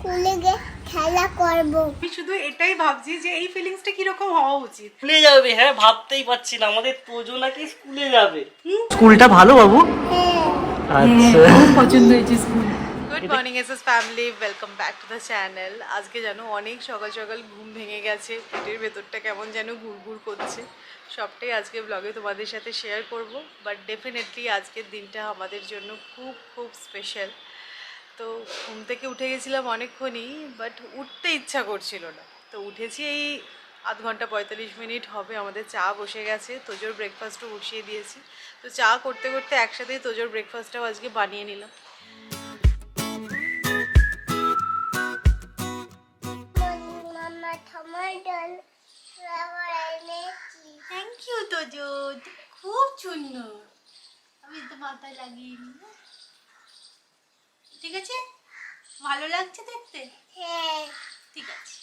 স্কুলে গিয়ে খেলা করব। আমি শুধু এটাই ভাবছি যে এই ফিলিংসটা কিরকম হওয়া উচিত। স্কুলে যাবে, হ্যাঁ ভাবতেই পারছি না আমাদের তোজো নাকি স্কুলে যাবে। স্কুলটা ভালো বাবু? আচ্ছা, খুব পছন্দ হয়েছে school. Good morning SS family, welcome back to the channel. আজকে জানো অনেক সকাল সকাল ঘুম ভেঙে গেছে, পেটের ভেতরটা কেমন যেন ঘুরঘুর করছে। সবটাই আজকে ব্লগে তোমাদের সাথে শেয়ার করব। বাট ডেফিনেটলি আজকের দিনটা আমাদের জন্য খুব খুব স্পেশাল। তো ঘুম থেকে উঠে গেছিলাম অনেকক্ষণই, বাট উঠতে ইচ্ছা করছিল না। তো উঠেছি এই আধ ঘন্টা 45 মিনিট হবে। আমাদের চা বসে গেছে, তোজোর ব্রেকফাস্টও বসিয়ে দিয়েছি। তো চা করতে করতে একসাথেই তোজোর ব্রেকফাস্টটাও আজকে বানিয়ে নিলাম। মামা টমেটো ফ্লাওয়ার এনেছি। থ্যাংক ইউ তোজো, খুব সুন্দর। আমি তো মাথায় লাগিয়ে নি, ঠিক আছে? ভালো লাগছে দেখতে? হ্যাঁ, ঠিক আছে।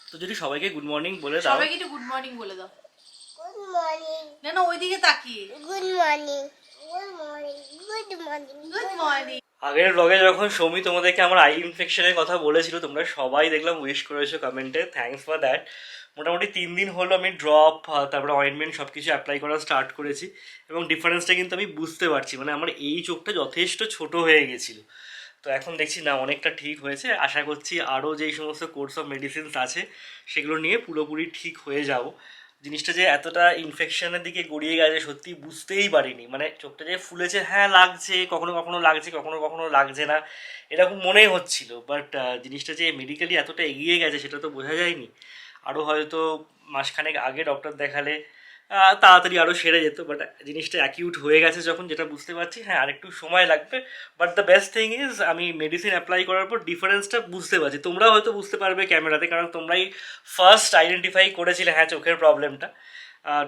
তো যদি সবাইকে গুড মর্নিং বলে দাও। সবাইকে একটু গুড মর্নিং বলে দাও। Good morning. না না, ওইদিকে তাকিয়ে good morning. Good morning. Good morning. Good morning. আগের ব্লগে যখন সৌমি তোমাদেরকে আমার আই ইনফেকশনের কথা বলেছিল, তোমরা সবাই দেখলাম উইশ করেছো কমেন্টে, থ্যাঙ্কস ফর দ্যাট। মোটামুটি 3 দিন হলো আমি ড্রপ, তারপরে অয়েন্টমেন্ট সব কিছু অ্যাপ্লাই করা স্টার্ট করেছি, এবং ডিফারেন্সটা কিন্তু আমি বুঝতে পারছি। মানে আমার এই চোখটা যথেষ্ট ছোট হয়ে গেছিলো, তো এখন দেখছি না অনেকটা ঠিক হয়েছে। আশা করছি আরও যেই সমস্ত কোর্স অফ মেডিসিনস আছে সেগুলো নিয়ে পুরোপুরি ঠিক হয়ে যাব। জিনিসটা যে এতটা ইনফেকশনের দিকে গড়িয়ে গেছে সত্যি বুঝতেই পারিনি। মানে চোখটা যে ফুলেছে, হ্যাঁ লাগছে, কখনো কখনো লাগছে, কখনো কখনো লাগছে না, এরকম মনেই হচ্ছিল। বাট জিনিসটা যে মেডিকেলি এতটা এগিয়ে গেছে সেটা তো বোঝা যায়নি। আরও হয়তো মাসখানেক আগে ডক্টর দেখালে তাড়াতাড়ি আরও সেরে যেত। বাট জিনিসটা অ্যাকিউট হয়ে গেছে যখন, যেটা বুঝতে পারছি, হ্যাঁ আরেকটু সময় লাগবে। But the best thing is আমি মেডিসিন অ্যাপ্লাই করার পর ডিফারেন্সটা বুঝতে পারছি। তোমরাও হয়তো বুঝতে পারবে ক্যামেরাতে, কারণ তোমরাই ফার্স্ট আইডেন্টিফাই করেছিলে হ্যাঁ চোখের প্রবলেমটা।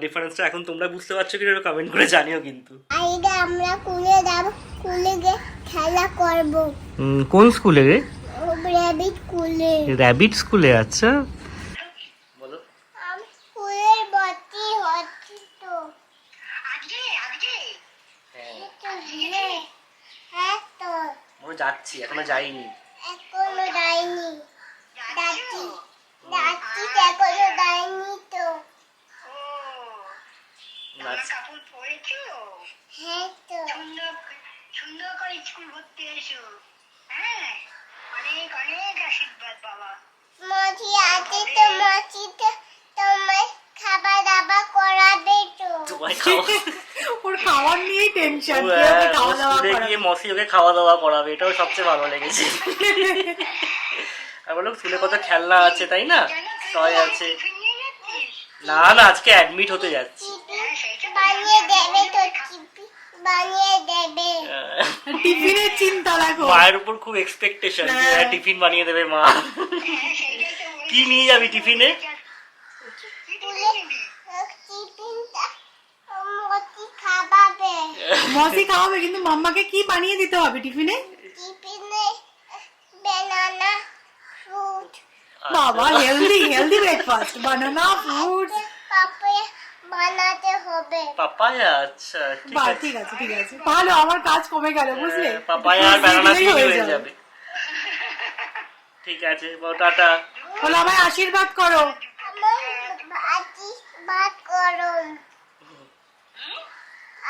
ডিফারেন্সটা এখন তোমরা বুঝতে পারছো কি একটু কমেন্ট করে জানিও কিন্তু। আইডা আমরা স্কুলে যাব, স্কুলে গিয়ে খেলা করব। কোন স্কুলে রে? র্যাবিট স্কুলে। র্যাবিট স্কুলে? আচ্ছা বলো। আমি স্কুলে ভর্তি হচ্ছি তো। আজকে আজকে হ্যাঁ তো আমি যাচ্ছি, এখনো যাইনি। এখনো যাইনি। যাচ্ছি যাচ্ছি, এখনো যাইনি তো। কাপড় পরেছো? হ্যাঁ তো। সুন্দর সুন্দর করে স্কুল ভর্তি এসো। হ্যাঁ, অনেক অনেক আশীর্বাদ বাবা। মাছি আছে তো, মাছিতে তোমার খাবার দাবার করাবে তো। তোমায় খাওয়া, ওর খাওয়ার নিয়েই টেনশন, খাওয়া দাওয়া স্কুলে করাবে। গিয়ে মসি ওকে খাওয়া দাওয়া করাবে, এটাও সবচেয়ে ভালো লেগেছে। আর বললাম স্কুলে কত খেলনা আছে তাই না, টয় আছে। না না, আজকে অ্যাডমিট হতে যাচ্ছি। বানিয়ে দেবে তো, বানিয়ে দেবে। টিফিনের চিন্তা রাখো। মায়ের উপর খুব এক্সপেকটেশন, টিফিন বানিয়ে দেবে মা। কি নিয়ে যাবি টিফিনে? মসি খাওয়াবে, কিন্তু মাম্মাকে কি বানিয়ে দিতে হবে টিফিনে? টিফিনে বানানা ফ্রুট। বাবা, হেলদি হেলদি ব্রেকফাস্ট, বানানা ফ্রুটস। পাপায়া বানাতে হবে। পাপায়া? আচ্ছা ঠিক বাহ, আছে। ঠিক আছে ঠিক আছে, তাহলে আমার কাজ কমে গেল, বুঝলে? পাপায়া আর ব্যানানা দিয়ে হয়ে যাবে। ঠিক আছে, টাটা। বলো আমায় আশীর্বাদ করো। আমার আশীর্বাদ করো।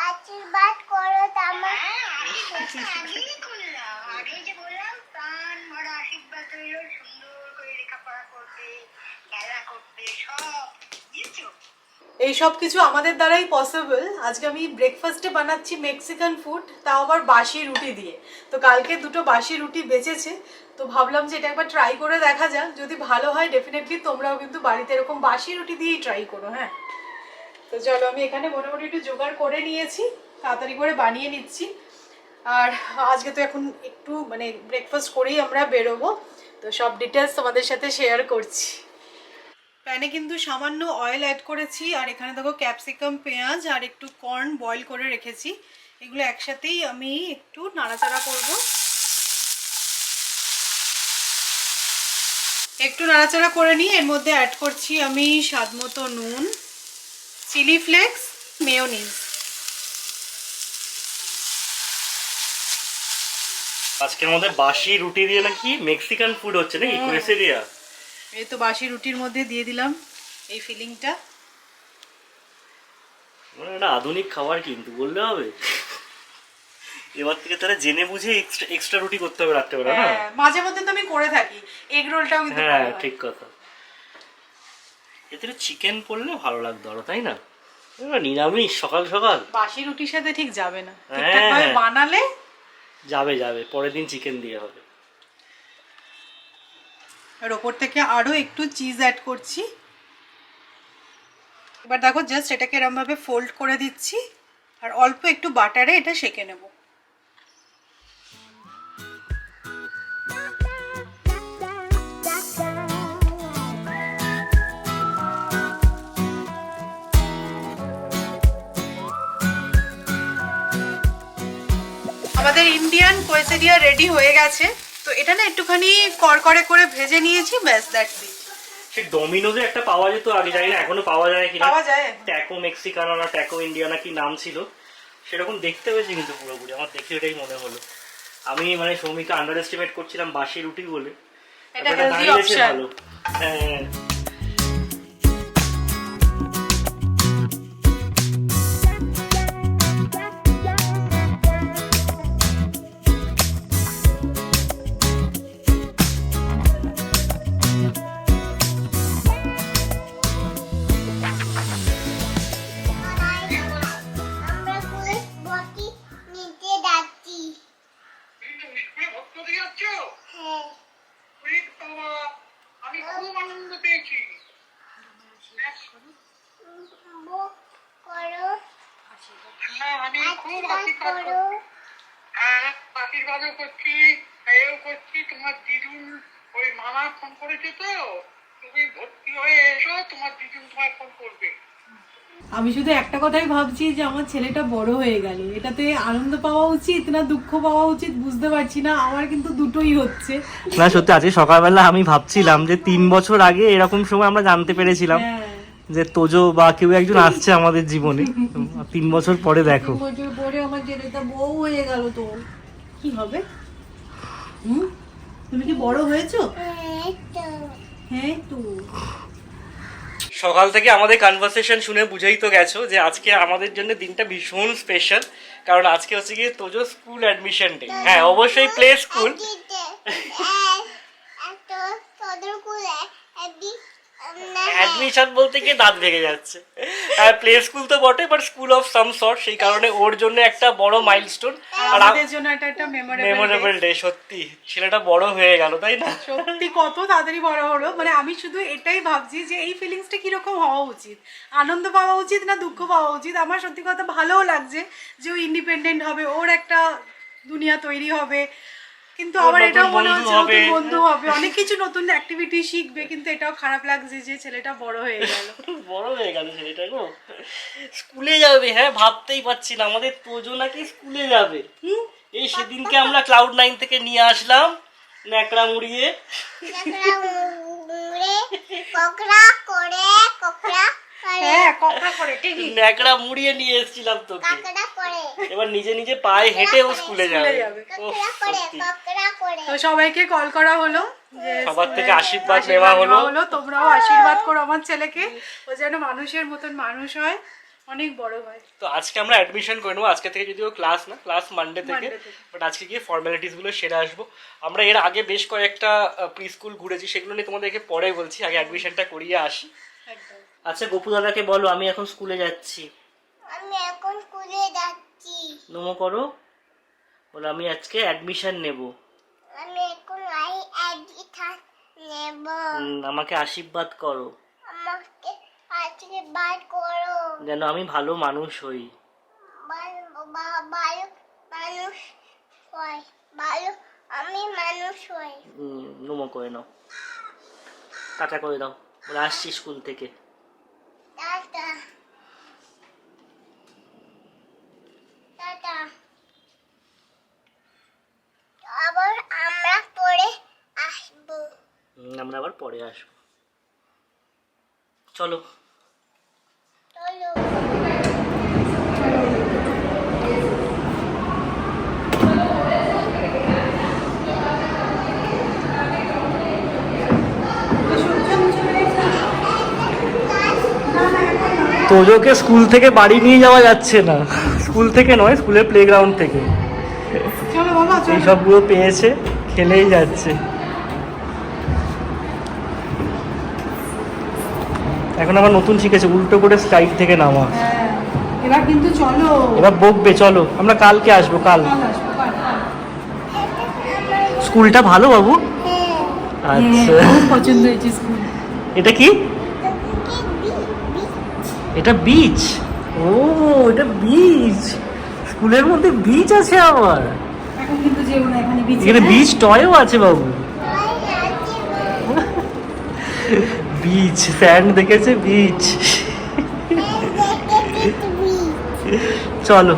আশীর্বাদ করো আমার। আমি করলাম, আগে যে বললাম প্রাণ ভরা আশীর্বাদ রইল, সুন্দর করে লেখাপড়া করবে, খেলা করবে, সব বুঝেছো? এই সব কিছু আমাদের দ্বারাই পসিবল। আজকে আমি ব্রেকফাস্টে বানাচ্ছি মেক্সিকান ফুড, তাও আবার বাসি রুটি দিয়ে। তো কালকে দুটো বাসি রুটি বেঁচেছে, তো ভাবলাম যে এটা একবার ট্রাই করে দেখা যাক। যদি ভালো হয় ডেফিনেটলি তোমরাও কিন্তু বাড়িতে এরকম বাসি রুটি দিয়েই ট্রাই করো। হ্যাঁ, তো চলো আমি এখানে মোটামুটি একটু জোগাড় করে নিয়েছি, তাড়াতাড়ি করে বানিয়ে নিচ্ছি। আর আজকে তো এখন একটু মানে ব্রেকফাস্ট করেই আমরা বেরোবো, তো সব ডিটেলস তোমাদের সাথে শেয়ার করছি। প্যানে কিন্তু সামান্য অয়েল অ্যাড করেছি, আর এখানে দেখো ক্যাপসিকাম, পেঁয়াজ আর একটু কর্ন বয়েল করে রেখেছি। এগুলো একসাথেই আমি একটু নাড়াচাড়া করব। একটু নাড়াচাড়া করে নিয়ে এর মধ্যে অ্যাড করছি আমি স্বাদমতো নুন, চিলি ফ্লেক্স, মেয়োনিজ। আজকে আমাদের বাসি রুটি দিয়ে নাকি মেক্সিকান ফুড হচ্ছে নাকি কোয়েসেরিয়া। এই তো বাসি রুটির মধ্যে দিয়ে দিলাম এই ফিলিংটা। মানে একটা আধুনিক খাবার কিন্তু বললে হবে। এবার থেকে তাহলে জেনে বুঝে এক্সট্রা রুটি করতে হবে রাত্রেবেলা না? মাঝে মধ্যে তো আমি করে থাকি, এগ রোলটাও কিন্তু হ্যাঁ ঠিক কথা। এতে চিকেন পড়লে ভালো লাগতো আরো, তাই না? নিরামিষ সকাল সকাল বাসি রুটির সাথে ঠিক যাবে না, ঠিকঠাক ভাবে বানালে যাবে যাবে। পরের দিন চিকেন দিয়ে হবে। আর ওপর থেকে আরো একটু চিজ অ্যাড করছি। এবার দেখো জাস্ট এটাকে এরকম ভাবে ফোল্ড করে দিচ্ছি আর অল্প একটু বাটারে এটা সেঁকে নেব। আমাদের ইন্ডিয়ান কোয়েসেরিয়া রেডি হয়ে গেছে। তো এটা না একটুখানি করকরে করে ভেজে নিয়েছি, ব্যাস দ্যাটস ইট। সেই ডমিনোজে একটা পাওয়া যেত আগে, জানি না এখনো পাওয়া যায় কিনা, পাওয়া যায় ট্যাকো মেক্সিকানো না ট্যাকো ইন্ডিয়ানা কি নাম ছিল, সেরকম দেখতে হয়েছে কিন্তু পুরোপুরি। আমার দেখে এটাই মনে হলো। আমি মানে সৌমিকে আন্ডার এস্টিমেট করছিলাম বাসি রুটি বলে, এটা হেলদি অপশন। হ্যাঁ তোমার দিদুন ওই মামা ফোন করেছে, তো তুমি ভর্তি হয়ে এসো, তোমার দিদুন তোমায় ফোন করবে। আমি শুধু একটা কথাই ভাবছি যে আমার ছেলেটা বড় হয়ে গেল, এটাতে আনন্দ পাওয়া উচিত না দুঃখ পাওয়া উচিত বুঝতে পারছি না। আমার কিন্তু দুটোই হচ্ছে। না সত্যি আজকে সকালবেলা আমি ভাবছিলাম যে 3 বছর আগে এরকম সময় আমরা জানতে পেরেছিলাম যে তোজো বা কেউ একজন আসছে আমাদের জীবনে। 3 বছর পরে দেখো, 3 বছর পরে আমার ছেলেটা বউ হয়ে গেল। তো কি হবে? তুমি কি বড় হয়েছো? হ্যাঁ তো সকাল থেকে আমাদের কনভারসেশন শুনে বুঝেই তো গেছো যে আজকে আমাদের জন্য দিনটা ভীষণ স্পেশাল, কারণ আজকে হচ্ছে গিয়ে তোজো স্কুল অ্যাডমিশন ডে। হ্যাঁ অবশ্যই প্লে স্কুল। অ্যাডমিশন বলতে গিয়ে দাঁত ভেঙে যাচ্ছে। হ্যাঁ প্লে স্কুল তো বটে, but school of some sort, সেই কারণে ওর জন্য একটা বড় মাইলস্টোন আর আমাদের জন্য এটা একটা মেমোরেবল ডে। সত্যি ছেলেটা বড় হয়ে গেল, তাই না? সত্যি কত তাড়াতাড়ি বড় হলো। মানে আমি শুধু এটাই ভাবছি যে এই ফিলিংসটা কিরকম হওয়া উচিত, আনন্দ পাওয়া উচিত না দুঃখ পাওয়া উচিত। আমার সত্যি কথা ভালোও লাগছে যে ও ইন্ডিপেন্ডেন্ট হবে, ওর একটা দুনিয়া তৈরি হবে, কিন্তু আবার এটাও মনে হচ্ছে নতুন বন্ধু হবে, অনেক কিছু নতুন অ্যাক্টিভিটি শিখবে। কিন্তু এটাও খারাপ লাগছে যে ছেলেটা বড় হয়ে গেল। বড় হয়ে গেল ছেলেটা গো, স্কুলে যাবে। হ্যাঁ ভাবতেই পারছি না আমাদের তোজো নাকি স্কুলে যাবে। এই সেদিনকে আমরা ক্লাউড 9 থেকে নিয়ে আসলাম ন্যাকড়া মুড়িয়ে, ন্যাকড়া মুড়িয়ে নিয়ে এসেছিলাম তোকে। এবার নিজে নিজে পায়ে হেঁটে ও স্কুলে যাবে। তো সবাইকে কল করা হলো, সবার থেকে আশীর্বাদ নেওয়া হলো। তোমরাও আশীর্বাদ করো আমার ছেলেকে, ও যেন মানুষের মতন মানুষ হয়, অনেক বড় হয়। তো আজকে আমরা অ্যাডমিশন করে নেবো। আজকে থেকে যদিও ক্লাস না, ক্লাস মানডে থেকে, বাট আজকে গিয়ে ফর্মালিটিস গুলো সেরে আসবো। আমরা এর আগে বেশ কয়েকটা প্রি স্কুল ঘুরেছি, সেগুলো নিয়ে তোমাদেরকে পরে বলছি, আগে অ্যাডমিশনটা করিয়ে আসি। আচ্ছা গপু দাদাকে বলো আমি এখন স্কুলে যাচ্ছি। আমি এখন স্কুলে যাচ্ছি। নমো করো, বলো আমি আজকে অ্যাডমিশন নেব। আমি এখন অ্যাডমিশন নেব। আমাকে আশীর্বাদ করো। আমাকে আশীর্বাদ করো যেন আমি ভালো মানুষ হই। ভালো মানুষ হই, ভালো আমি মানুষ হই। নমো করে নাও, টাটা করে দাও, বলে আসছি স্কুল থেকে। Tata tata. আবার আমরা পরে আসবো। আমরা আবার পরে আসবো। চলো চলো। তোজোকে স্কুল থেকে বাড়ি নিয়ে যাওয়া যাচ্ছে না, স্কুল থেকে নয়, স্কুলের প্লেগ্রাউন্ড থেকে। চলো বাবা চলো। এই সবগুলো পেয়েছে, খেলেই যাচ্ছে। এখন আবার নতুন শিখেছে উল্টো করে স্লাইড থেকে নামা। হ্যাঁ, এবার কিন্তু চলো। এবার বকবে, চলো আমরা কালকে আসবো। কাল কাল আসবো, কাল। স্কুলটা ভালো বাবু? আচ্ছা, হ্যাঁ, খুব পছন্দ হয়েছে স্কুল। এটা কি? এটা বিচ? ও, এটা বিচ। স্কুলের মধ্যে বিচ আছে আবার? এখন কিন্তু যেও না, এখানে বিচ। এখানে বিচ টয়ও আছে বাবু। বিচ স্যান্ড দেখেছে, বিচ। চলো।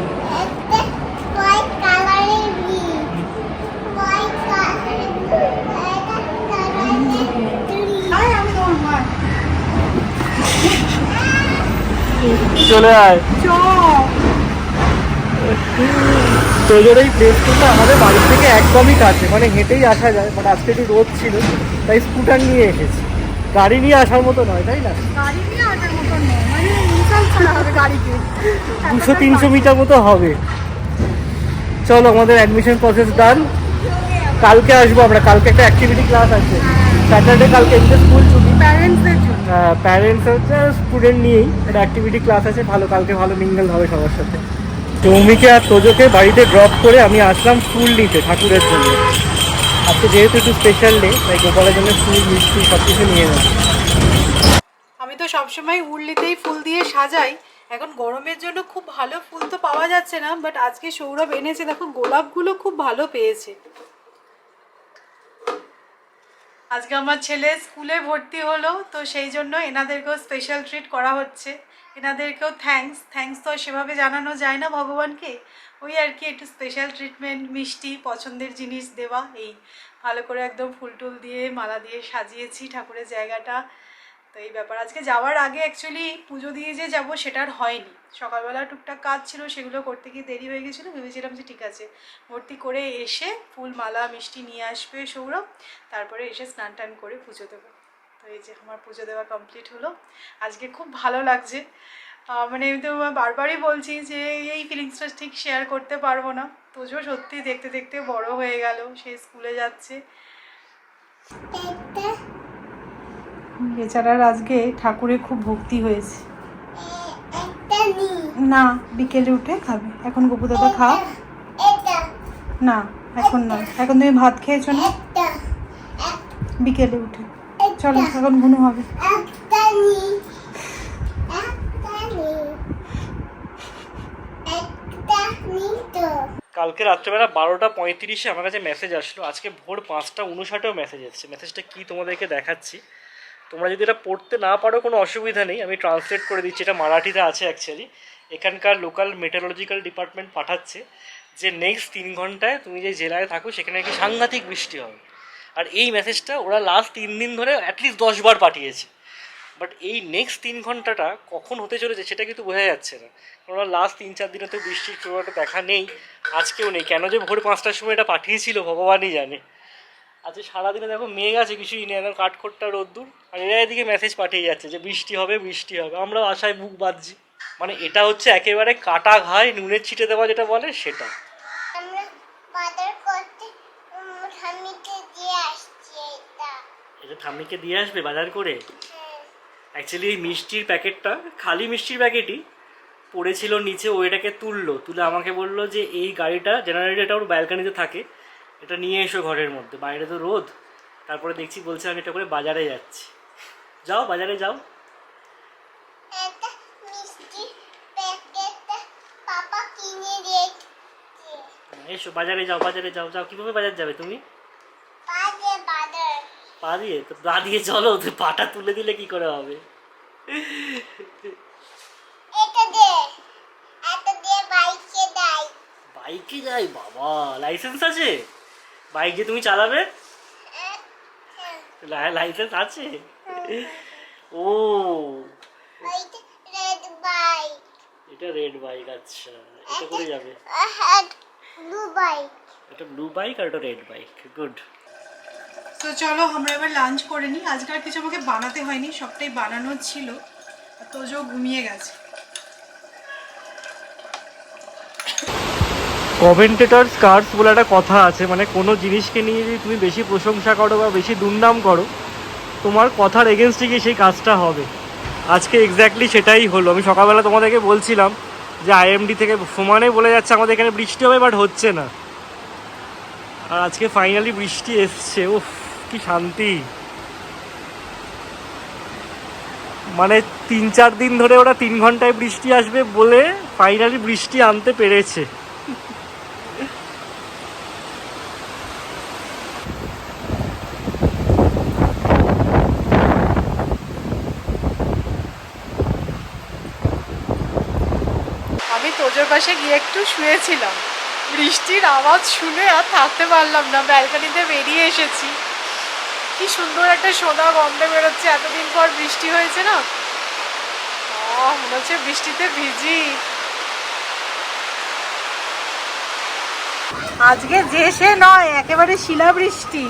চলে আয়। তোদের এই প্লেসটা আমাদের বাড়ি থেকে একদমই কাছে, মানে হেঁটেই আসা যায়। মানে আজকে একটু রোদ ছিল তাই স্কুটার নিয়ে এসেছি। গাড়ি নিয়ে আসার মতো নয়, তাই না? গাড়ি নিয়ে আসার মতো নয়, মানে ইনসাল্ট করা হবে গাড়িকে। 200-300 মিটার মতো হবে। চলো, আমাদের অ্যাডমিশন প্রসেস ডান। কালকে আসবো আমরা। কালকে একটা অ্যাক্টিভিটি ক্লাস আছে, স্যাটারডে। কালকে এমনি স্কুল ছুটি, প্যারেন্টসদের জন্য। প্যারেন্টস হচ্ছে স্টুডেন্ট নিয়েই একটা অ্যাক্টিভিটি ক্লাস আছে। ভালো, কালকে ভালো মিঙ্গল হবে সবার সাথে। তৌমিকে আর তোজোকে বাড়িতে ড্রপ করে আমি আসলাম ফুল নিতে ঠাকুরের জন্য। আজকে যেহেতু একটু স্পেশাল ডে, তাই গোপালের জন্য ফুল, মিষ্টি সব কিছু নিয়ে নেব। আমি তো সবসময় উর্লিতেই ফুল দিয়ে সাজাই। এখন গরমের জন্য খুব ভালো ফুল তো পাওয়া যাচ্ছে না, বাট আজকে সৌরভ এনেছে, দেখো গোলাপগুলো খুব ভালো পেয়েছে। আজকে আমার ছেলে স্কুলে ভর্তি হলো, তো সেই জন্য এনাদেরকেও স্পেশাল ট্রিট করা হচ্ছে। এনাদেরকেও থ্যাঙ্কস তো সেভাবে জানানো যায় না ভগবানকে, ওই আর কি একটু স্পেশাল ট্রিটমেন্ট, মিষ্টি, পছন্দের জিনিস দেওয়া, এই ভালো করে একদম ফুল টুল দিয়ে মালা দিয়ে সাজিয়েছি ঠাকুরের জায়গাটা। তো এই ব্যাপার। আজকে যাওয়ার আগে অ্যাকচুয়ালি পুজো দিয়ে যে যাব সেটা আর হয়নি। সকালবেলা টুকটাক কাজ ছিল, সেগুলো করতে গিয়ে দেরি হয়ে গেছিলো। ভেবেছিলাম যে ঠিক আছে ভর্তি করে এসে ফুল, মালা, মিষ্টি নিয়ে আসবে সৌরভ, তারপরে এসে স্নান টান করে পুজো দেবো। তো এই যে আমার পুজো দেওয়া কমপ্লিট হলো। আজকে খুব ভালো লাগছে। মানে আমি তো বারবারই বলছি যে এই ফিলিংসটা ঠিক শেয়ার করতে পারবো না। তোজো সত্যি দেখতে দেখতে বড় হয়ে গেল, সে স্কুলে যাচ্ছে। বেচারার আজকে ঠাকুরে খুব ভক্তি হয়েছে। না, বিকেলে উঠে খাবে। এখন গপু দাদা খাও না, এখন নয়, এখন তুমি ভাত খেয়েছো না, বিকেলে উঠে। চলো, এখন ঘুনো হবে। কালকে রাত্রেবেলা 12:35 আমার কাছে মেসেজ আসলো। আজকে ভোর 5:59 মেসেজ এসেছে। মেসেজটা কি তোমাদেরকে দেখাচ্ছি। তোমরা যদি এটা পড়তে না পারো কোনো অসুবিধা নেই, আমি ট্রান্সলেট করে দিচ্ছি। এটা মারাঠিতে আছে অ্যাকচুয়ালি। এখানকার লোকাল মেটেরোলজিক্যাল ডিপার্টমেন্ট পাঠাচ্ছে যে নেক্সট 3 ঘন্টায় তুমি যে জেলায় থাকো সেখানে কি সাংঘাতিক বৃষ্টি হবে। আর এই মেসেজটা ওরা লাস্ট 3 দিন ধরে অ্যাটলিস্ট 10 বার পাঠিয়েছে। বাট এই নেক্সট 3 ঘন্টাটা কখন হতে চলেছে সেটা কিন্তু বোঝা যাচ্ছে না। কারণ লাস্ট 3-4 দিনে তো বৃষ্টির খুব একটা দেখা নেই, আজকেও নেই। কেন যে ভোর 5টার সময় এটা পাঠিয়েছিল ভগবানই জানে। আজকে সারাদিনে দেখো মেঘ আছে, কিছুই নেই, একদম কাঠখোট্টা রোদ্দুর। আর এরা এদিকে মেসেজ পাঠিয়ে যাচ্ছে যে বৃষ্টি হবে, বৃষ্টি হবে। আমরাও আশায় বুক বাঁধছি। মানে এটা হচ্ছে একেবারে কাটা ঘায়ে নুনের ছিটে দেওয়া যেটা বলে সেটা। এটা ঠাম্মিকে দিয়ে আসবে বাজার করে। অ্যাকচুয়ালি এই মিষ্টির প্যাকেটটা, খালি মিষ্টির প্যাকেটই পড়েছিল নিচে, ও এটাকে তুলে আমাকে বললো যে এই গাড়িটা, জেনারেটরটা ওর ব্যালকানিতে থাকে, এটা নিয়ে এসো ঘরের মধ্যে, বাইরে তো রোদ। তারপরে দেখছি বলছে আমি এটা করে বাজারে যাচ্ছি। যাও, বাজারে যাও। এসো, বাজারে যাও, বাজারে যাও। যাও, কীভাবে বাজার যাবে তুমি? পা দিয়ে? তো পা দিয়ে চলো, পাটা তুলে দিলে কি করে হবে? বাইকে যাই? বাবা, লাইসেন্স আছে? বাইক যে তুমি চালাবে, লাইসেন্স আছে? ও, এটা রেড বাইক। আচ্ছা, এটা করে যাবে। এটা ব্লু বাইক আর এটা রেড বাইক। গুড। তো চলো আমরা এবার লাঞ্চ করে নিই। আজকে আর কিছু আমাকে বানাতে হয়নি, সবটাই বানানো ছিল। তোজো ঘুমিয়ে গেছে। কমেন্টেটর স্কার্স বলে একটা কথা আছে, মানে কোনো জিনিসকে নিয়ে যদি তুমি বেশি প্রশংসা করো বা বেশি দুর্নাম করো, তোমার কথার এগেনস্টে গিয়ে সেই কাজটা হবে। আজকে এক্স্যাক্টলি সেটাই হলো। আমি সকালবেলা তোমাদেরকে বলছিলাম যে আইএমডি থেকে সমানে বলে যাচ্ছে আমাদের এখানে বৃষ্টি হবে, বাট হচ্ছে না। আর আজকে ফাইনালি বৃষ্টি এসছে। উফ, কি শান্তি। মানে 3-4 দিন ধরে ওরা 3 ঘন্টায় বৃষ্টি আসবে বলে ফাইনালি বৃষ্টি আনতে পেরেছে। আমি তোজোর পাশে গিয়ে একটু শুয়েছিলাম, বৃষ্টির আওয়াজ শুনে আর থাকতে পারলাম না, ব্যালকনিতে বেরিয়ে এসেছি। কি সুন্দর একটা সোদা গন্ধ বেরোচ্ছে, এতদিন পর বৃষ্টি হয়েছে না, মনে হচ্ছে বৃষ্টিতে ভিজি। আজকে যে সে নয়, একেবারে শিলাবৃষ্টি,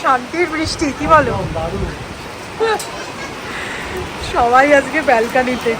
শান্তির বৃষ্টি, কি বলো? সবাই আজকে ব্যালকনিতে।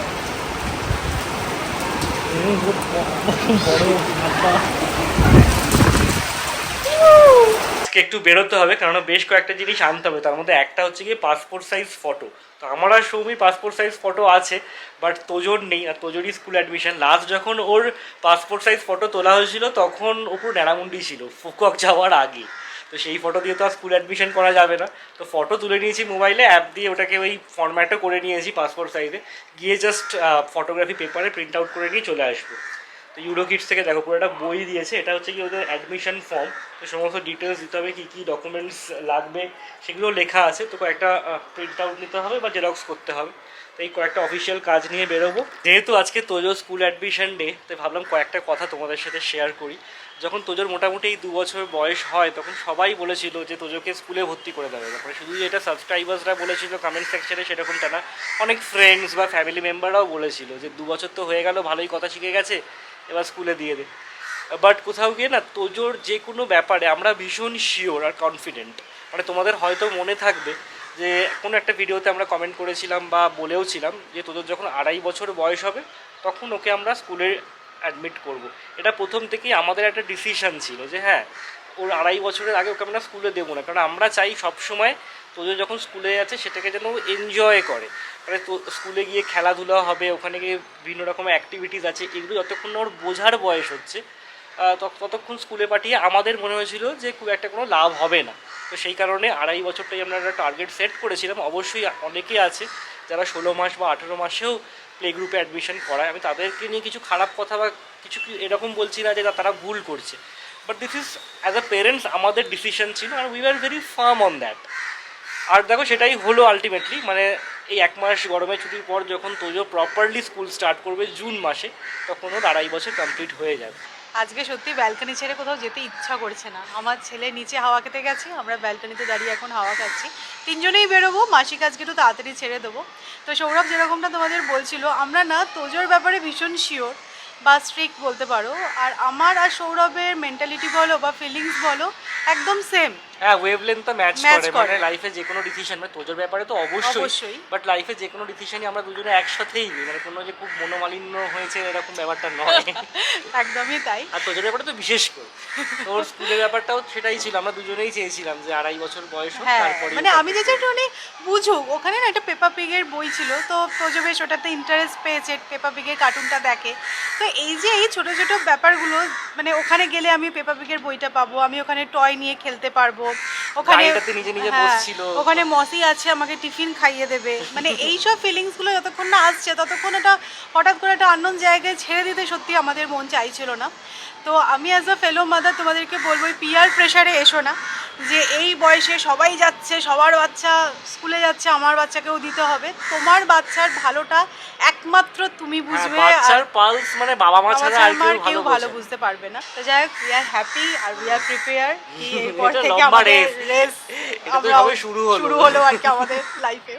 আজকে একটু বেরোতে হবে, কারণ বেশ কয়েকটা জিনিস আনতে হবে। তার মধ্যে একটা হচ্ছে গিয়ে পাসপোর্ট সাইজ ফটো। তো আমার আর সৌমি পাসপোর্ট সাইজ ফটো আছে, বাট তোজোর নেই। আর তোজোরই স্কুল অ্যাডমিশন। লাস্ট যখন ওর পাসপোর্ট সাইজ ফটো তোলা হয়েছিল তখন ওপর ন্যাড়ামুন্ডি ছিল, ফুকক যাওয়ার আগে। তো সেই ফটো দিয়ে তো আর স্কুল অ্যাডমিশন করা যাবে না। তো ফটো তুলে নিয়েছি মোবাইলে, অ্যাপ দিয়ে ওটাকে ওই ফরম্যাটও করে নিয়েছি পাসপোর্ট সাইজে। গিয়ে জাস্ট ফটোগ্রাফি পেপারে প্রিন্ট আউট করে নিয়ে চলে আসবো। তো ইউরো কিডস থেকে দেখো পুরো একটা বই দিয়েছে, এটা হচ্ছে কি ওদের অ্যাডমিশন ফর্ম। তো সমস্ত ডিটেলস দিতে হবে, কী কী ডকুমেন্টস লাগবে সেগুলো লেখা আছে। তো কয়েকটা প্রিন্ট আউট নিতে হবে বা জেরক্স করতে হবে। তো এই কয়েকটা অফিসিয়াল কাজ নিয়ে বেরোবো। যেহেতু আজকে তোজো স্কুল অ্যাডমিশন ডে, তাই ভাবলাম কয়েকটা কথা তোমাদের সাথে শেয়ার করি। যখন তোজোর মোটামুটি এই 2 বছর বয়স হয়, তখন সবাই বলেছিল যে তোজোকে স্কুলে ভর্তি করে দেবে। তারপরে শুধু যেটা সাবস্ক্রাইবার্সরা বলেছিল কমেন্ট সেকশনে সেরকমটা না, অনেক ফ্রেন্ডস বা ফ্যামিলি মেম্বাররাও বলেছিল যে 2 বছর তো হয়ে গেল, ভালোই কথা শিখে গেছে, এবার স্কুলে দিয়ে দে। বাট কোথাও গিয়ে না তোজোর যে কোনো ব্যাপারে আমরা ভীষণ শিওর আর কনফিডেন্ট। মানে তোমাদের হয়তো মনে থাকবে যে কোনো একটা ভিডিওতে আমরা কমেন্ট করেছিলাম বা বলেওছিলাম যে তোজোর যখন 2.5 বছর বয়স হবে তখন ওকে আমরা স্কুলে অ্যাডমিট করব। এটা প্রথম থেকেই আমাদের একটা ডিসিশন ছিল যে হ্যাঁ, ওর 2.5 বছরের আগে ওকে আমরা স্কুলে দেবো না। কারণ আমরা চাই সবসময় তোজো যখন স্কুলে যাচ্ছে সেটাকে যেন এনজয় করে। মানে তো স্কুলে গিয়ে খেলাধুলা হবে, ওখানে গিয়ে বিভিন্ন রকমের অ্যাক্টিভিটিস আছে, এগুলো যতক্ষণ না ওর বোঝার বয়স হচ্ছে ততক্ষণ স্কুলে পাঠিয়ে আমাদের মনে হয়েছিল যে খুব একটা কোনো লাভ হবে না। তো সেই কারণে 2.5 বছরটাই আমরা একটা টার্গেট সেট করেছিলাম। অবশ্যই অনেকে আছে যারা 16 মাস বা 18 মাসেও প্লে গ্রুপে অ্যাডমিশন করায়। আমি তাদেরকে নিয়ে কিছু খারাপ কথা বা কিছু এরকম বলছি না যে তারা ভুল করছে, but this is as a parents আমাদের ডিসিশন ছিল, আর we are very firm on that. আর দেখো সেটাই হলো আলটিমেটলি। মানে এই 1 মাস গরমের ছুটির পর যখন তোজো প্রপারলি স্কুল স্টার্ট করবে জুন মাসে, তখন ওর 2.5 বছর কমপ্লিট হয়ে যাবে। আজকে সত্যি ব্যালকনি ছেড়ে কোথাও যেতে ইচ্ছা করছে না। আমার ছেলে নিচে হাওয়া খেতে গেছে, আমরা ব্যালকনিতে দাঁড়িয়ে এখন হাওয়া খাচ্ছি। 3 জনেই বেরোবো, মাসিকে আজকে একটু তাড়াতাড়ি ছেড়ে দেবো। তো সৌরভ যেরকমটা তোমাদের বলছিল, আমরা না তোজোর ব্যাপারে ভীষণ শিওর বা স্ট্রিক্ট বলতে পারো। আর আমার আর সৌরভের মেন্টালিটি বলো বা ফিলিংস বলো একদম সেম। হ্যাঁ, ওয়েভলেন্থ ম্যাচ করে। মানে লাইফে যে কোনো ডিসিশন, মানে তোজোর ব্যাপারে তো অবশ্যই, বাট লাইফে যে কোনো ডিসিশনই আমরা দুজনে একসাথেই নিই। মানে কোনো যে খুব মনোমালিন্য হয়েছে এরকম ব্যাপারটা নয়। একদমই তাই। আর তোজোর ব্যাপারে তো বিশেষ করে তোর স্কুলের ব্যাপারটাও সেটাই ছিল, আমরা দুজনেই চেয়েছিলাম যে 2.5 বছর বয়স হোক, তারপরে মানে আমি যে একটু মানে বুঝুক। ওখানে না একটা পেপা পিগের বই ছিল, তো তোজো বেশ ওটাতে ইন্টারেস্ট পেয়েছে, পেপা পিগের কার্টুনটা দেখে। তো এই যে এই ছোটো ছোটো ব্যাপারগুলো, মানে ওখানে গেলে আমি পেপা পিগের বইটা পাবো, আমি ওখানে টয় নিয়ে খেলতে পারবো, ওখানে ওখানে মসি আছে আমাকে টিফিন খাইয়ে দেবে। মানে এইসব ফিলিংসগুলো যতক্ষণ না আসছে ততক্ষণ এটা হঠাৎ করে একটা আননোন জায়গায় ছেড়ে দিতে সত্যি আমাদের মন চাইছিল না। তো আমি অ্যাজ আ ফেলো মাদার তোমাদেরকে বলবো, পিয়ার প্রেশারে এসো না যে এই বয়সে সবাই যাচ্ছে, সবার বাচ্চা স্কুলে যাচ্ছে, আমার বাচ্চাকেও দিতে হবে। তোমার বাচ্চার ভালোটা একমাত্র তুমি বুঝবে, বাচ্চার পালস মানে বাবা মা ছাড়া আর কেউ ভালো বুঝতে পারবে না। তো যাই হোক, উই আর হ্যাপি আর উই আর প্রিপেয়ার কি এরপর থেকে আমাদের রেস শুরু হলো আর কি আমাদের লাইফে।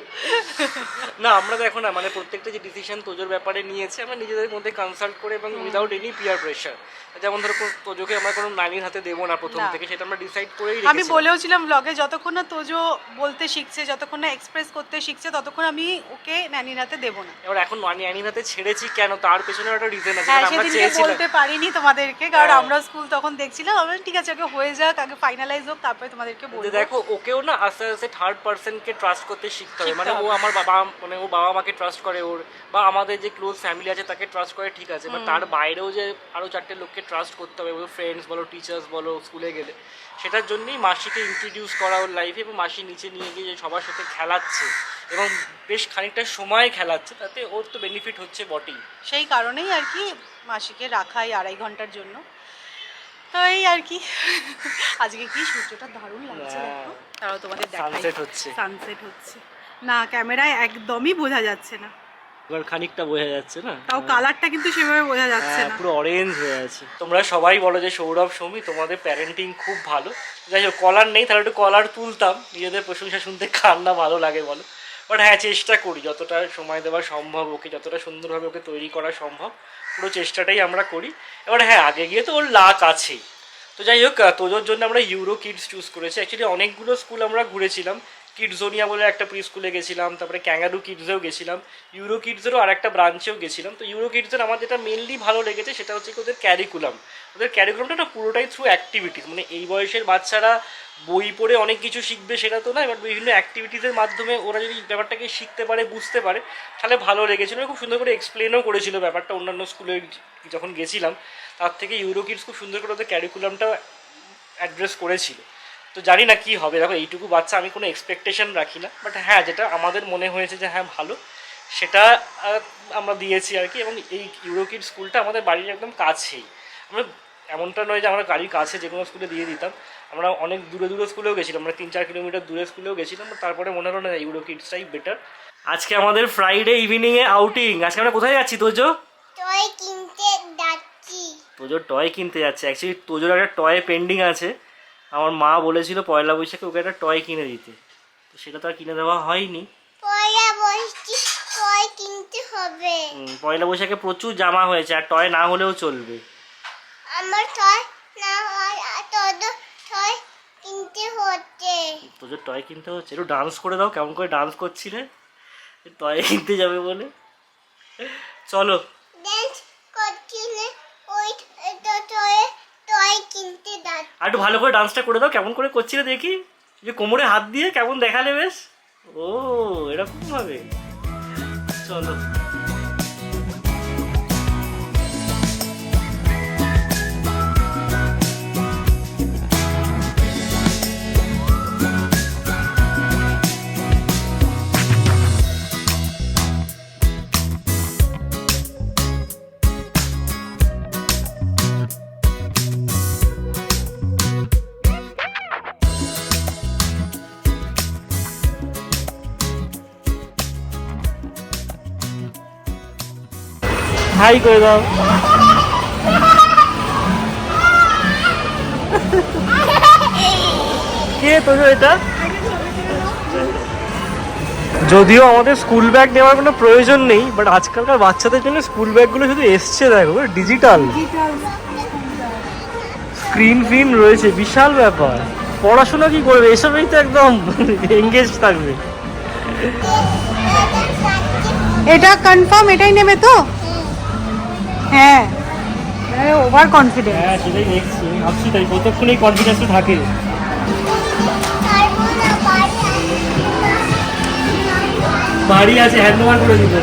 না, আমরা দেখো না, মানে প্রত্যেকটা যে ডিসিশন তোজোর ব্যাপারে নিয়েছে আমরা নিজেদের মধ্যে কনসাল্ট করে এবং উইদাউট এনি পিয়ার প্রেশার। যেমন ধরো তোজোকে আমরা কোনো নানির হাতে দেবো না প্রথম থেকে, সেটা আমরা ডিসাইড করেই রেখেছি। আমি বলেওছিলাম ব্লগে, যতক্ষণ না তোজো বলতে শিখছে, যতক্ষণ না এক্সপ্রেস করতে শিখছে, ততক্ষণ আমি ওকে ন্যানির হাতে দেবো না। এবার এখন ন্যানির হাতে ছেড়েছি কেন, তার পেছনে একটা রিজন আছে। হ্যাঁ, আমরা সেদিনকে চেয়েছিলাম, বলতে পারিনি তোমাদেরকে, কারণ আমরা স্কুল তখন দেখছিলাম। আমরা ঠিক আছে আগে হয়ে যাক, আগে ফাইনালাইজ হোক, তারপরে তোমাদেরকে বলবো। দেখো ওকেও না আস্তে আস্তে থার্ড পার্সনকে ট্রাস্ট করতে শিখতে হবে। মানে ও আমার বাবা, মানে ও বাবা মাকে ট্রাস্ট করে ওর, বা আমাদের যে ক্লোজ ফ্যামিলি আছে তাকে ট্রাস্ট করে, ঠিক আছে, বাট তার বাইরেও যে আরো 4টে লোককে ট্রাস্ট করতে হবে, ওর ফ্রেন্ডস বলো, টিচার্স বলো, স্কুলে গেলে। সেটার জন্যই মাসিকে ইন্ট্রোডিউস করা ওর লাইফে, এবং মাসি নিচে নিয়ে গিয়ে যে সবার সাথে খেলাচ্ছে এবং বেশ খানিকটা সময় খেলাচ্ছে, তাতে ওর তো বেনিফিট হচ্ছে বটেই। সেই কারণেই আর কি মাসিকে রাখা এই 2.5 ঘন্টার জন্য। তো এই আর কি, আজকে কি সূর্যটা দারুণ লাগছে দেখো। তারাও তোমাদের দেখাই, সানসেট হচ্ছে। সানসেট হচ্ছে না, ক্যামেরায় একদমই বোঝা যাচ্ছে না। এবার খানিকটা বোঝা যাচ্ছে না, তাও কালারটা কিন্তু সেভাবে বোঝা যাচ্ছে না, পুরো অরেঞ্জ হয়ে আছে। তোমরা সবাই বলো যে সৌরভ, সৌমি তোমাদের প্যারেন্টিং খুব ভালো। যাই হোক, কলার নেই, তাহলে একটু কলার তুলতাম, নিজেদের প্রশংসা শুনতে কার না ভালো লাগে বলো। বাট হ্যাঁ, চেষ্টা করি যতটা সময় দেওয়া সম্ভব, ওকে যতটা সুন্দরভাবে ওকে তৈরি করা সম্ভব, পুরো চেষ্টাটাই আমরা করি। এবার হ্যাঁ, আগে গিয়ে তো ওর লাক আছেই। তো যাই হোক, তোজোর জন্য আমরা ইউরো কিডস চুজ করেছি। অ্যাকচুয়ালি অনেকগুলো স্কুল আমরা ঘুরেছিলাম, কিডজোনিয়া বলে একটা প্রি স্কুলে গেছিলাম, তারপরে ক্যাঙ্গারু কিডসেও গেছিলাম, ইউরো কিডসেরও আর একটা ব্রাঞ্চেও গেছিলাম। তো ইউরো কিডসের আমার যেটা মেনলি ভালো লেগেছে সেটা হচ্ছে কি ওদের ক্যারিকুলাম। ওদের ক্যারিকুলামটা না পুরোটাই থ্রু অ্যাক্টিভিটিস, মানে এই বয়সের বাচ্চারা বই পড়ে অনেক কিছু শিখবে সেটা তো না, এবার বিভিন্ন অ্যাক্টিভিটিসের মাধ্যমে ওরা যদি ব্যাপারটাকে শিখতে পারে, বুঝতে পারে, তাহলে ভালো লেগেছিলো। খুব সুন্দর করে এক্সপ্লেনও করেছিল ব্যাপারটা, অন্যান্য স্কুলে যখন গেছিলাম তার থেকে ইউরো কিডস খুব সুন্দর করে ওদের ক্যারিকুলামটা অ্যাড্রেস করেছিল। তো জানি না কী হবে, দেখো এইটুকু বাচ্চা, আমি কোনো এক্সপেকটেশন রাখি না, বাট হ্যাঁ যেটা আমাদের মনে হয়েছে যে হ্যাঁ ভালো, সেটা আমরা দিয়েছি আর কি। এবং এই ইউরো কিডস স্কুলটা আমাদের বাড়ির একদম কাছেই। আমরা এমনটা নয় যে আমরা গাড়ির কাছে যে কোনো স্কুলে দিয়ে দিতাম, আমরা অনেক দূরে দূরে স্কুলেও গেছিলাম, আমরা 3-4 কিলোমিটার দূরে স্কুলেও গেছিলাম, তারপরে মনে হলো না ইউরো কিডসটাই বেটার। আজকে আমাদের ফ্রাইডে ইভিনিংয়ে আউটিং। আজকে আমরা কোথায় যাচ্ছি তোজো? টয় কিনতে যাচ্ছি। তোজোর টয় কিনতে যাচ্ছে। অ্যাকচুয়ালি তোজোর একটা টয় পেন্ডিং আছে, আমার মা বলেছিল পয়লা বৈশাখে ওকে একটা টয় কিনে দিতে, তো সেটা তো আর কিনে দেওয়া হয়নি। পয়লা বৈশাখে টয় কিনতে হবে। পয়লা বৈশাখে প্রচুর জামা হয়েছে, আর টয় না হলেও চলবে। আমার টয় না হয় আর তোদের টয় কিনতে হচ্ছে। তোজোর টয় কিনতে হচ্ছে। একটু ডান্স করে দাও, কেমন করে ডান্স করছিলে টয় কিনতে যাবে বলে। চলো ডান্স করছিলে, ওই টয় টয় কিনতে যাচ্ছি। আর একটু ভালো করে ডান্সটা করে দাও, কেমন করে করছিলে দেখি, যে কোমরে হাত দিয়ে কেমন দেখালে বেশ। ও এরকম ভাবে, চলো। হাই করে দাও। কে তোজো এটা? যদিও আমাদের স্কুল ব্যাগ নেওয়ার কোনো প্রয়োজন নেই, বাট আজকালকার বাচ্চাদের জন্য স্কুল ব্যাগগুলো শুধু এসছে দেখো, ডিজিটাল স্ক্রিন ফিন রয়েছে, বিশাল ব্যাপার। পড়াশোনা কি করবে, এসবেই তো একদম এঙ্গেজ থাকবে। এটা কনফার্ম এটাই নেবে তো? হ্যাঁ, ওভার কনফিডেন্স। হ্যাঁ সেটাই দেখছি, ভাবছি তাই কতক্ষণ এই কনফিডেন্সটা থাকে। বাড়ি আছে, হ্যান্ড ওভার করে দিতে।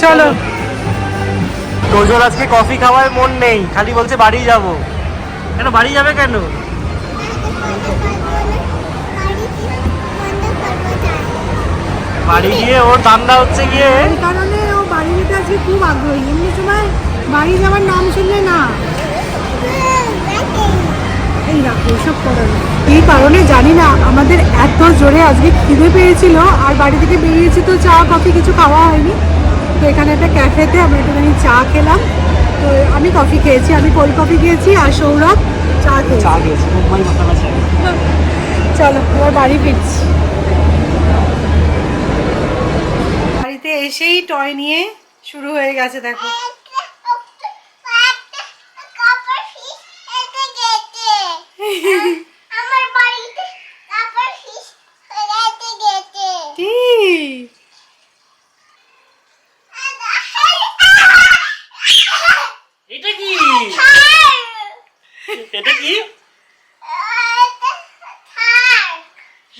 চলো। তোজোর আজকে কফি খাওয়ার মন নেই, খালি বলছে বাড়ি যাব। কেন বাড়ি যাবে কেন? বাড়ি গিয়ে ওর ধান্দা হচ্ছে গিয়ে, এই কারণে ও বাড়ি যেতে আজকে খুব আগ্রহী। এমনি সময় বাড়ি যাওয়ার নাম শুনলে না, এই রাখো এসব করে না। এই কারণে জানি না আমাদের এত জোরে আজকে খিদে পেয়েছিল, আর বাড়ি থেকে বেরিয়েছি তো চা কফি কিছু খাওয়া হয়নি। তো এখানে একটা ক্যাফেতে আমরা একটুখানি চা খেলাম। তো আমি কফি খেয়েছি, আমি কোল্ড কফি খেয়েছি, আর সৌরভ চা খেয়েছি। মুম্বাই মশলা চা। চলো এবার বাড়ি ফিরছি। বাড়িতে এসেই টয় নিয়ে শুরু হয়ে গেছে দেখো। আমার বাড়িতে তারপর ফিশ খেলাতে গেছে। কি এটা কি এটা কি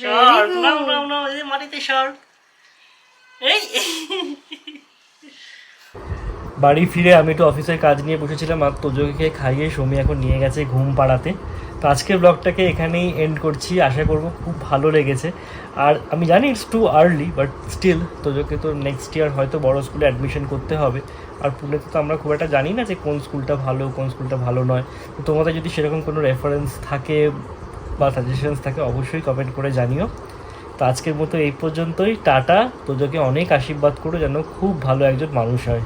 শার্ক নাও নাও নাও এই মাটিতে শার্ক এই বাড়ি ফিরে আমি একটু অফিসের কাজ নিয়ে বসেছিলাম আর তোজোকে খাইয়ে সমী এখন নিয়ে গেছে ঘুম পাড়াতে। তো আজকের ব্লগটাকে এখানেই এন্ড করছি, আশা করবো খুব ভালো লেগেছে। আর আমি জানি it's too early but still তোজোকে তো নেক্সট ইয়ার হয়তো বড় স্কুলে অ্যাডমিশন করতে হবে। আর পুনেতে তো আমরা খুব একটা জানি না যে কোন স্কুলটা ভালো কোন স্কুলটা ভালো নয়। তো তোমাদের যদি সেরকম কোনো রেফারেন্স থাকে বা সাজেশনস থাকে অবশ্যই কমেন্ট করে জানিও। তো আজকের মতো এই পর্যন্তই, টাটা। তোজোকে অনেক আশীর্বাদ করো যেন খুব ভালো একজন মানুষ হয়।